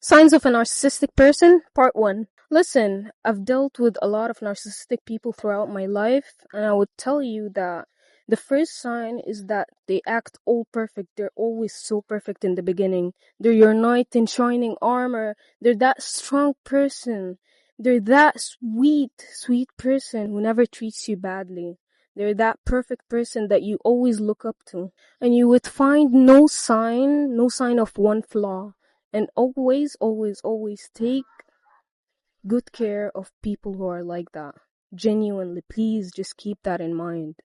Signs of a narcissistic person, part 1. Listen, I've dealt with a lot of narcissistic people throughout my life, and I would tell you that the first sign is that they act all perfect. They're always so perfect in the beginning. They're your knight in shining armor. They're that strong person. They're that sweet person who never treats you badly. They're that perfect person that you always look up to. And you would find no sign of one flaw. And always take good care of people who are like that. Genuinely, please just keep that in mind.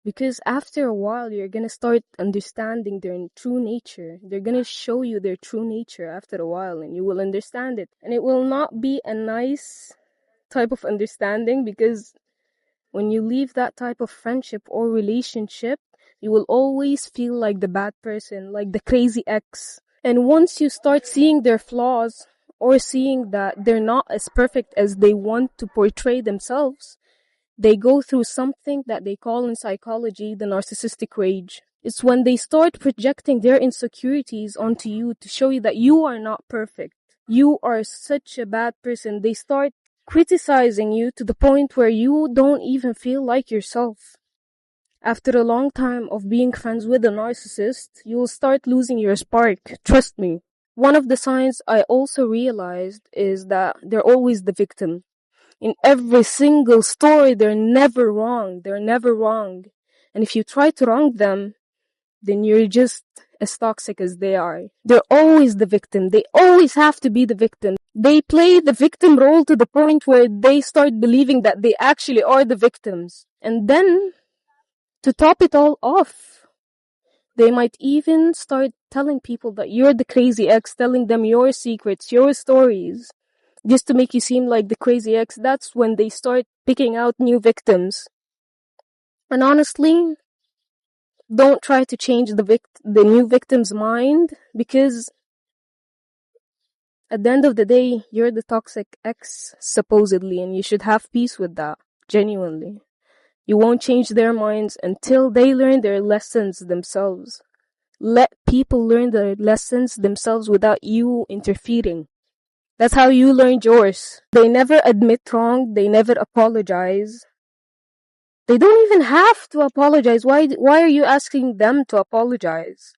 Because after a while, you're gonna start understanding their true nature. They're gonna show you their true nature after a while, and you will understand it. And it will not be a nice type of understanding, because when you leave that type of friendship or relationship, you will always feel like the bad person, like the crazy ex. And once you start seeing their flaws, or seeing that they're not as perfect as they want to portray themselves, they go through something that they call in psychology the narcissistic rage. It's when they start projecting their insecurities onto you to show you that you are not perfect. You are such a bad person. They start criticizing you to the point where you don't even feel like yourself. After a long time of being friends with a narcissist, you'll start losing your spark. Trust me. One of the signs I also realized is that they're always the victim. In every single story, they're never wrong. And if you try to wrong them, then you're just as toxic as they are. They're always the victim. They always have to be the victim. They play the victim role to the point where they start believing that they actually are the victims. And then, to top it all off, they might even start telling people that you're the crazy ex, telling them your secrets, your stories, just to make you seem like the crazy ex. That's when they start picking out new victims. And honestly, don't try to change the new victim's mind, because at the end of the day, you're the toxic ex, supposedly, and you should have peace with that, genuinely. You won't change their minds until they learn their lessons themselves. Let people learn their lessons themselves without you interfering. That's how you learned yours. They never admit wrong. They never apologize. They don't even have to apologize. Why are you asking them to apologize?